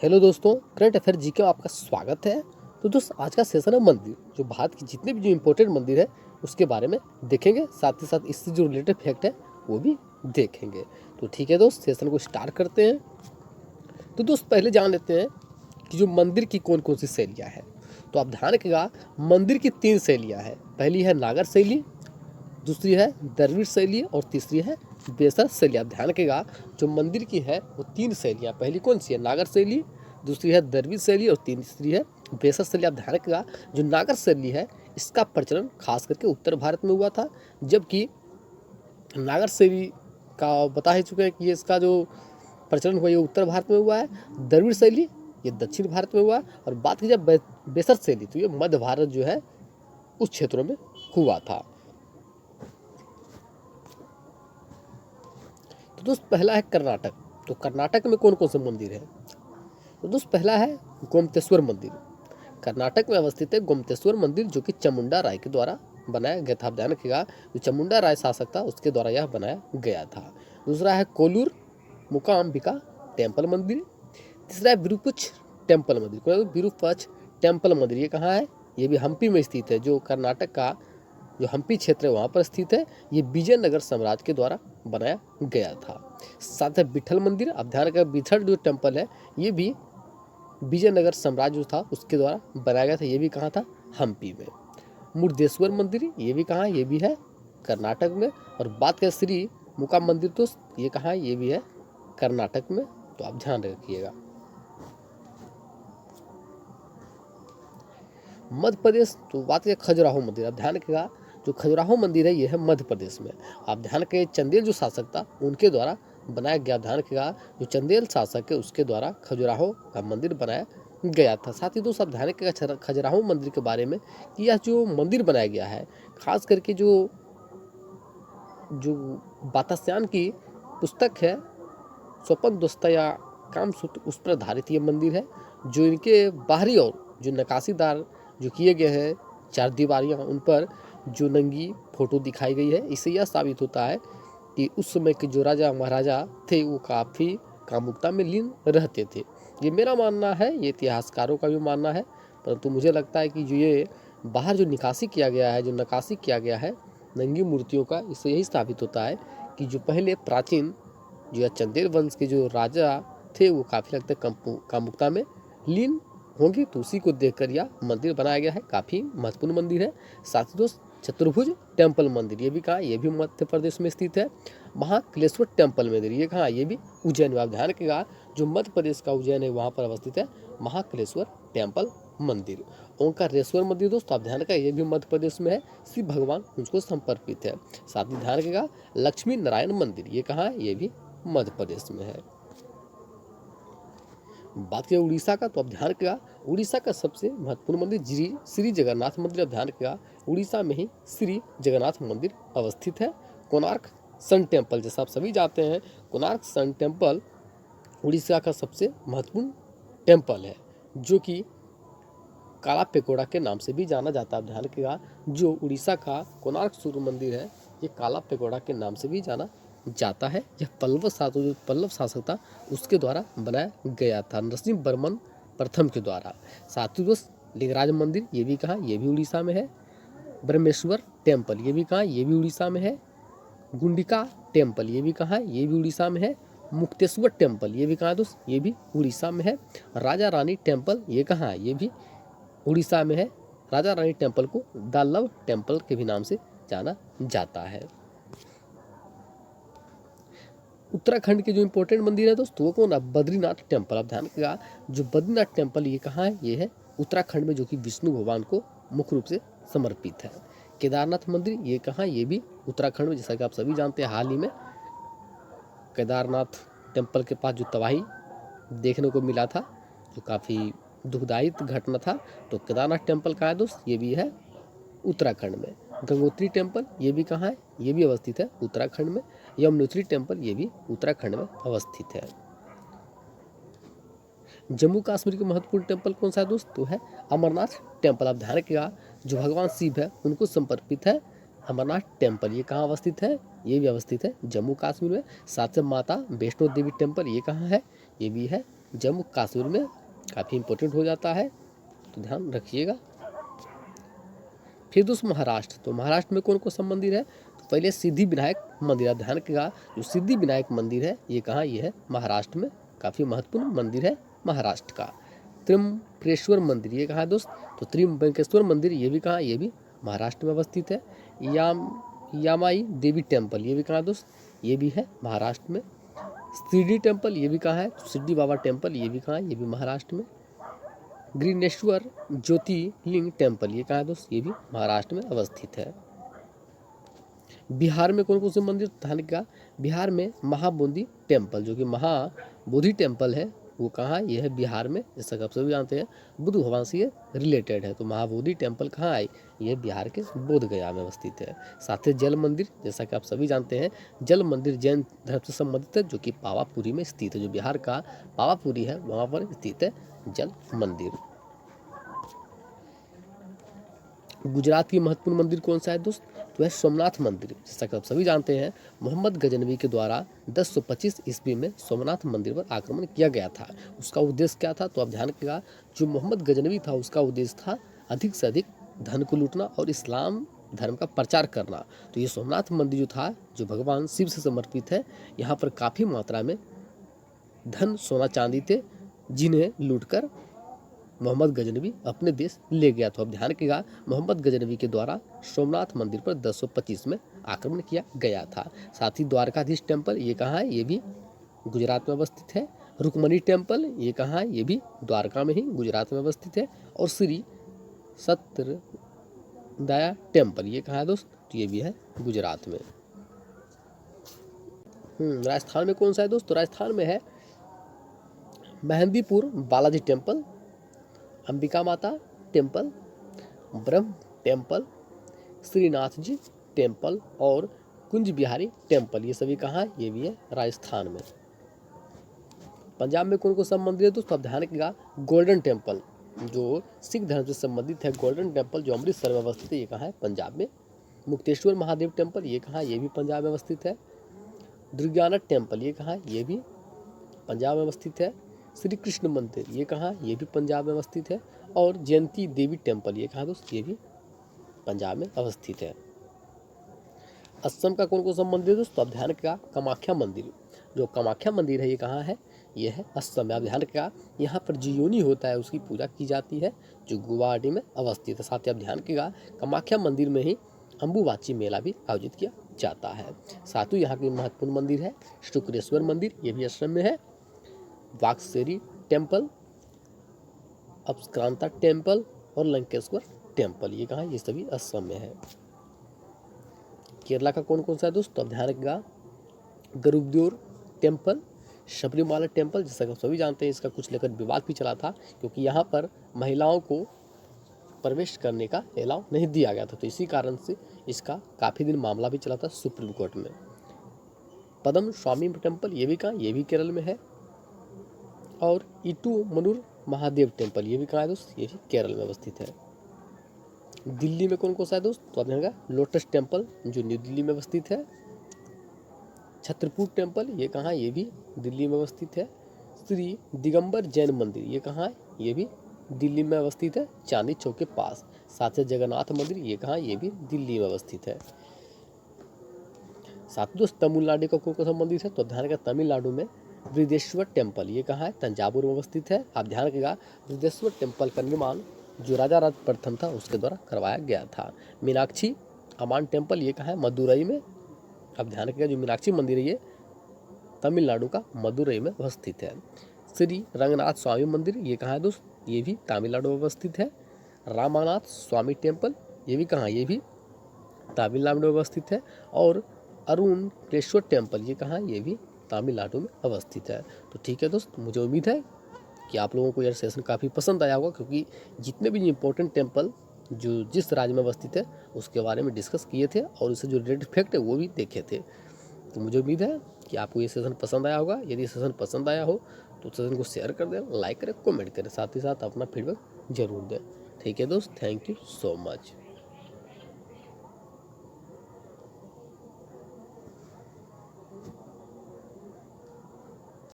Hello दोस्तों, current affair GK में आपका स्वागत है। तो दोस्त आज का सेशन है मंदिर, जो भारत की जितने भी जो इम्पोर्टेंट मंदिर है उसके बारे में देखेंगे, साथ ही साथ इससे जो रिलेटेड फैक्ट है वो भी देखेंगे। तो ठीक है दोस्त, सेशन को स्टार्ट करते हैं। तो दोस्त पहले जान लेते हैं कि जो मंदिर की कौन कौन सी शैलियाँ हैं। तो आप ध्यान रखिएगा, मंदिर की 3 शैलियाँ हैं। पहली है नागर शैली, दूसरी है दरवीर शैली और तीसरी है बेसर शैली। आप ध्यान रखिएगा, जो मंदिर की है वो 3 शैलियाँ, पहली कौन सी है नागर शैली, दूसरी है दरवीर शैली और तीसरी है बेसर शैली। आप ध्यान रखिएगा, जो नागर शैली है इसका प्रचलन खास करके उत्तर भारत में हुआ था, जबकि नागर शैली का बता ही चुके हैं कि इसका जो प्रचलन हुआ ये उत्तर भारत में हुआ है। द्रविड़ शैली ये दक्षिण भारत में हुआ, और बात की जाए बेसर शैली तो ये मध्य भारत जो है उस क्षेत्रों में हुआ था। तो दोस्त पहला है कर्नाटक। तो कर्नाटक में कौन कौन से मंदिर है? तो दोस्त पहला है गोमतेश्वर मंदिर। कर्नाटक में अवस्थित है गोमतेश्वर मंदिर, जो कि चामुंडा राय के द्वारा बनाया गया था। आप ध्यान रखिएगा, जो चामुंडा राय शासक था उसके द्वारा यह बनाया गया था। दूसरा है कोलूर मुकाम्बिका टेम्पल मंदिर। तीसरा है विरूपक्ष टेम्पल मंदिर। विरूपक्ष टेम्पल मंदिर ये कहाँ है? ये भी हम्पी में स्थित है। जो कर्नाटक का जो हम्पी क्षेत्र है वहाँ पर स्थित है। ये विजयनगर साम्राज्य के द्वारा बनाया गया था। साथ है विठल मंदिर। आप ध्यान रखिएगा, विठल जो टेम्पल है ये भी विजयनगर साम्राज्य था उसके द्वारा बनाया गया था। ये भी कहाँ था? हम्पी में। मुर्देश्वर मंदिर ये भी कहाँ है? ये भी है कर्नाटक में। और बात करें श्री मुका मंदिर, तो ये कहाँ है? ये भी है कर्नाटक में। तो आप ध्यान रखिएगा। मध्य प्रदेश, तो बात करें खजुराहो मंदिर। आप ध्यान रखिएगा, जो खजुराहो मंदिर है ये है मध्य प्रदेश में। आप ध्यान रखिए, चंदेल जो शासक था उनके द्वारा बनाया गया। ध्यान रखिएगा, जो चंदेल शासक है उसके द्वारा खजुराहो का मंदिर बनाया गया था। साथ ही दोस्त आप ध्यान रखिएगा खजुराहो मंदिर के बारे में कि यह जो मंदिर बनाया गया है, खास करके जो जो बातास्यान की पुस्तक है स्वपन दोस्ता या कामसूत्र, उस पर आधारित ये मंदिर है। जो इनके बाहरी और जो नक्काशीदार जो किए गए हैं चार दीवारियाँ, उन पर जो नंगी फोटो दिखाई गई है, इससे यह साबित होता है कि उस समय के जो राजा महाराजा थे वो काफ़ी कामुकता में लीन रहते थे। ये मेरा मानना है, ये इतिहासकारों का भी मानना है, परंतु मुझे लगता है कि जो ये बाहर जो निकासी किया गया है, जो नक्काशी किया गया है नंगी मूर्तियों का, इससे यही साबित होता है कि जो पहले प्राचीन जो चंदेल वंश के जो राजा थे वो काफ़ी हद तक कामुकता में लीन होंगे। तो उसी को देखकर यह मंदिर बनाया गया है। काफ़ी महत्वपूर्ण मंदिर है। साथ ही दोस्त चतुर्भुज टेम्पल मंदिर ये भी कहाँ? ये भी मध्य प्रदेश में स्थित है। महाकलेश्वर टेम्पल मंदिर ये कहाँ? ये भी उज्जैन में। आप ध्यान रखिएगा, जो मध्य प्रदेश का उज्जैन है वहाँ पर अवस्थित है महाकलेश्वर टेम्पल मंदिर। ओंकारेश्वर मंदिर दोस्त आप ध्यान रखिएगा, ये भी मध्य प्रदेश में है। शिव भगवान उनको समर्पित है। साथ ही ध्यान रखिएगा, लक्ष्मी नारायण मंदिर ये कहाँ है? ये भी मध्य प्रदेश में है। बात करें उड़ीसा का, तो आप ध्यान रखिएगा, उड़ीसा का सबसे महत्वपूर्ण मंदिर श्री जगन्नाथ मंदिर। आप ध्यान रखिएगा, उड़ीसा में ही श्री जगन्नाथ मंदिर अवस्थित है। कोणार्क सन टेम्पल, जैसा आप सभी जानते हैं, कोणार्क सन टेम्पल उड़ीसा का सबसे महत्वपूर्ण टेम्पल है, जो कि काला पेगोडा के नाम से भी जाना जाता है। आप ध्यान रखिएगा, जो उड़ीसा का कोणार्क सूर्य मंदिर है ये काला पेगोडा के नाम से भी जाना जाता है। यह पल्लव शासक था उसके द्वारा बनाया गया था, नरसिंह वर्मन प्रथम के द्वारा। साथ ही दोस्त लिंगराज मंदिर ये भी कहाँ? ये भी उड़ीसा में है। ब्रह्मेश्वर टेम्पल ये भी कहाँ? ये भी उड़ीसा में है। गुंडिका टेम्पल ये भी कहाँ है? ये भी उड़ीसा में है। मुक्तेश्वर टेम्पल ये भी कहाँ है दोस्त? ये भी उड़ीसा में है। राजा रानी टेम्पल ये कहाँ है? ये भी उड़ीसा में है। राजा रानी टेम्पल को द लव टेम्पल के भी नाम से जाना जाता है। उत्तराखंड के जो इंपॉर्टेंट मंदिर है दोस्तों वो कौन है? बद्रीनाथ टेम्पल। आप ध्यान रखिएगा, जो बद्रीनाथ टेम्पल ये कहाँ है? ये है उत्तराखंड में, जो कि विष्णु भगवान को मुख्य रूप से समर्पित है। केदारनाथ मंदिर ये कहाँ? ये भी उत्तराखंड में। जैसा कि आप सभी जानते हैं, हाल ही में केदारनाथ टेम्पल के पास जो तबाही देखने को मिला था, जो काफ़ी दुखदायी घटना था। तो केदारनाथ टेम्पल कहाँ है दोस्त? ये भी है उत्तराखंड में। गंगोत्री टेम्पल ये भी कहाँ है? ये भी अवस्थित है उत्तराखंड में। यमुनोत्री टेम्पल ये भी उत्तराखंड में अवस्थित है। जम्मू कश्मीर के महत्वपूर्ण टेम्पल कौन सा है दोस्त? तो है अमरनाथ टेम्पल। आप ध्यान रखिएगा, जो भगवान शिव है उनको समर्पित है अमरनाथ टेम्पल। ये कहाँ अवस्थित है? ये भी अवस्थित है जम्मू कश्मीर में। साथ में माता वैष्णो देवी टेम्पल ये कहाँ है? ये भी है जम्मू कश्मीर में काफ़ी इंपॉर्टेंट हो जाता है, तो ध्यान रखिएगा। फिर दोस्त महाराष्ट्र, तो महाराष्ट्र में कौन कौन सा मंदिर है? तो पहले सिद्धि विनायक मंदिर, आप ध्यान रखिएगा जो सिद्धि विनायक मंदिर है ये कहाँ, ये है महाराष्ट्र में, काफ़ी महत्वपूर्ण मंदिर है महाराष्ट्र का। त्र्यंबकेश्वर मंदिर ये कहाँ है दोस्त? तो त्र्यंबकेश्वर मंदिर ये भी कहाँ, ये भी महाराष्ट्र में अवस्थित है। यामाई देवी टेम्पल ये भी कहाँ दोस्त? ये भी है महाराष्ट्र में। शिरडी टेम्पल ये भी कहाँ है? तो शिरडी बाबा टेम्पल ये भी कहाँ है? ये भी महाराष्ट्र में। ग्रीनेश्वर ज्योतिर्लिंग टेम्पल ये कहाँ है दोस्त? ये भी महाराष्ट्र में अवस्थित है। बिहार में कौन कौन से मंदिर ध्यान का? बिहार में महाबोधि टेम्पल, जो कि महाबोधि टेम्पल है वो कहाँ है? ये है बिहार में, जैसा कि आप सभी जानते हैं बुद्ध भगवान से ये रिलेटेड है। तो महाबोधि टेम्पल कहाँ है? ये बिहार के बोध गया में अवस्थित है। साथ ही जल मंदिर, जैसा कि आप सभी जानते हैं जल मंदिर जैन धर्म से संबंधित है, जो कि पावापुरी में स्थित है। जो बिहार का पावापुरी है वहाँ पर स्थित है जल मंदिर। गुजरात की महत्वपूर्ण मंदिर कौन सा है दोस्त? तो है सोमनाथ मंदिर। जैसा कि आप सभी जानते हैं मोहम्मद गजनवी के द्वारा 1025 ईस्वी में सोमनाथ मंदिर पर आक्रमण किया गया था। उसका उद्देश्य क्या था? तो आप ध्यान रखिएगा जो मोहम्मद गजनवी था उसका उद्देश्य था अधिक से अधिक धन को लूटना और इस्लाम धर्म का प्रचार करना। तो ये सोमनाथ मंदिर जो था, जो भगवान शिव से समर्पित है, यहाँ पर काफ़ी मात्रा में धन सोना चांदी थे, जिन्हें लूटकर मोहम्मद गजनवी अपने देश ले गया। तो अब ध्यान रखिएगा मोहम्मद गजनवी के द्वारा सोमनाथ मंदिर पर 1025 में आक्रमण किया गया था। साथ ही द्वारकाधीश टेम्पल ये कहाँ है? ये भी गुजरात में अवस्थित है। रुक्मणी टेम्पल ये कहाँ है? ये भी द्वारका में ही गुजरात में अवस्थित है। और श्री सत्यदाया टेम्पल ये कहाँ है दोस्त? तो ये भी है गुजरात में। राजस्थान में कौन सा है दोस्त? तो राजस्थान में है मेहंदीपुर बालाजी टेम्पल, अंबिका माता टेम्पल, ब्रह्म टेम्पल, श्रीनाथ जी टेम्पल और कुंज बिहारी टेम्पल। ये सभी कहाँ है? ये भी है राजस्थान में। पंजाब में कौन कौन सा मंदिर है दोस्तों? आप ध्यान रखिएगा गोल्डन टेम्पल, जो सिख धर्म से संबंधित है, गोल्डन टेम्पल जो अमृतसर में अवस्थित है, ये कहाँ है? पंजाब में। मुक्तेश्वर महादेव टेम्पल ये कहाँ है? ये भी पंजाब में अवस्थित है। दुर्गानाथ टेम्पल ये कहाँ है? ये भी पंजाब में अवस्थित है। श्री कृष्ण मंदिर ये कहाँ है? ये भी पंजाब में अवस्थित है। और जयंती देवी टेम्पल ये कहाँ दोस्त? ये भी पंजाब में अवस्थित है। असम का कौन कौन सा मंदिर है दोस्तों? आप ध्यान रखिएगा कामाख्या मंदिर, जो कामाख्या मंदिर है ये कहाँ है? ये है असम में। आप ध्यान रखिएगा यहाँ पर जो योनि होता है उसकी पूजा की जाती है, जो गुवाहाटी में अवस्थित है। साथ ही आप ध्यान रखिएगा कामाख्या मंदिर में ही अम्बुबाची मेला भी आयोजित किया जाता है। साथ ही यहाँ की महत्वपूर्ण मंदिर है शुक्रेश्वर मंदिर, ये भी असम में है। वागसेरी टेम्पल, अपस्क्रांता टेम्पल और लंकेश्वर टेम्पल ये कहाँ? ये सभी असम में है। केरला का कौन कौन सा है दोस्तों? अब ध्यान रखिएगा गरुड़द्वार टेम्पल, शबरीमाला टेम्पल, जैसा कि सभी जानते हैं इसका कुछ लेकर विवाद भी चला था, क्योंकि यहाँ पर महिलाओं को प्रवेश करने का अलाउ नहीं दिया गया था, तो इसी कारण से इसका काफ़ी दिन मामला भी चला था सुप्रीम कोर्ट में। पद्म स्वामी टेम्पल ये भी कहाँ? ये भी केरल में है। और इटूमनूर महादेव टेम्पल ये भी कहाँ है दोस्त? ये भी केरल में अवस्थित है। दिल्ली में कौन कौन सा है दोस्त? तो आप देखेंगे लोटस टेम्पल जो न्यू दिल्ली में अवस्थित है। छत्रपुर टेम्पल ये कहाँ है? ये भी दिल्ली में अवस्थित है। श्री दिगंबर जैन मंदिर ये कहाँ है? ये भी दिल्ली में अवस्थित है, चांदनी चौक के पास। साथ ही जगन्नाथ मंदिर ये कहाँ? ये भी दिल्ली में अवस्थित है। साथ दोस्त तमिलनाडु का कौन कौन सा मंदिर है? तो ध्यान रखिएगा तमिलनाडु में बृहदेश्वर टेम्पल ये कहाँ है? तंजावुर में अवस्थित है। आप ध्यान रखिएगा बृहदेश्वर टेम्पल का निर्माण जो राजा राज प्रथम था उसके द्वारा करवाया गया था। मीनाक्षी अम्मन टेम्पल ये कहाँ है? मदुरई में। आप ध्यान रखिएगा जो मीनाक्षी मंदिर है ये तमिलनाडु का मदुरई में अवस्थित है। श्री रंगनाथ स्वामी मंदिर ये कहाँ है दोस्त? ये भी तमिलनाडु में अवस्थित है। रामानाथ स्वामी टेम्पल ये भी कहाँ? ये भी तमिलनाडु में अवस्थित है। और अरुणेश्वर टेम्पल ये कहाँ? ये भी तमिलनाडु में अवस्थित है। तो ठीक है दोस्त, मुझे उम्मीद है कि आप लोगों को यह सेशन काफ़ी पसंद आया होगा, क्योंकि जितने भी इंपॉर्टेंट टेम्पल जो जिस राज्य में अवस्थित है उसके बारे में डिस्कस किए थे और उससे जो रिलेटेड फैक्ट है वो भी देखे थे। तो मुझे उम्मीद है कि आपको ये सेशन पसंद आया होगा। यदि सेशन पसंद आया हो तो सेशन को शेयर कर दें, लाइक करें, कमेंट करें, साथ ही साथ अपना फीडबैक जरूर दें। ठीक है दोस्त, थैंक यू सो मच।